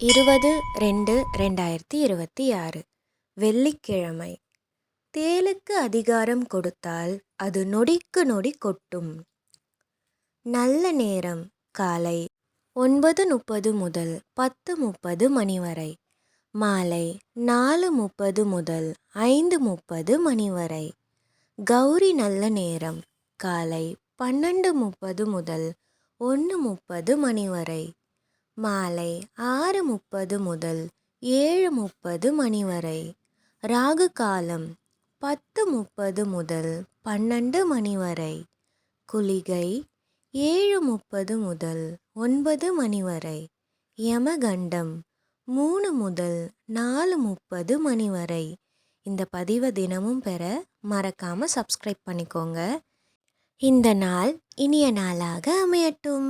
20/2/2026 வெள்ளிக்கிழமை. தேளுக்கு அதிகாரம் கொடுத்தால் அது நொடிக்கு நொடி கொட்டும். நல்ல நேரம் காலை 9:30 முதல் 10:30 மணி வரை, மாலை 4:30 முதல் 5:30 மணி வரை. கௌரி நல்ல நேரம் காலை 12:30 முதல் 1:30 மணி வரை, மாலை 6:30 முதல் 7:30 மணி வரை. ராகு காலம் 10:30 முதல் 12 மணி வரை. குளிகை 7:30 முதல் 9 மணி வரை. யமகண்டம் 3 முதல் 4:30 மணி வரை. இந்த பதிவை தினமும் பெற மறக்காம சப்ஸ்கிரைப் பண்ணிக்கோங்க. இந்த நாள் இனிய நாளாக அமையட்டும்.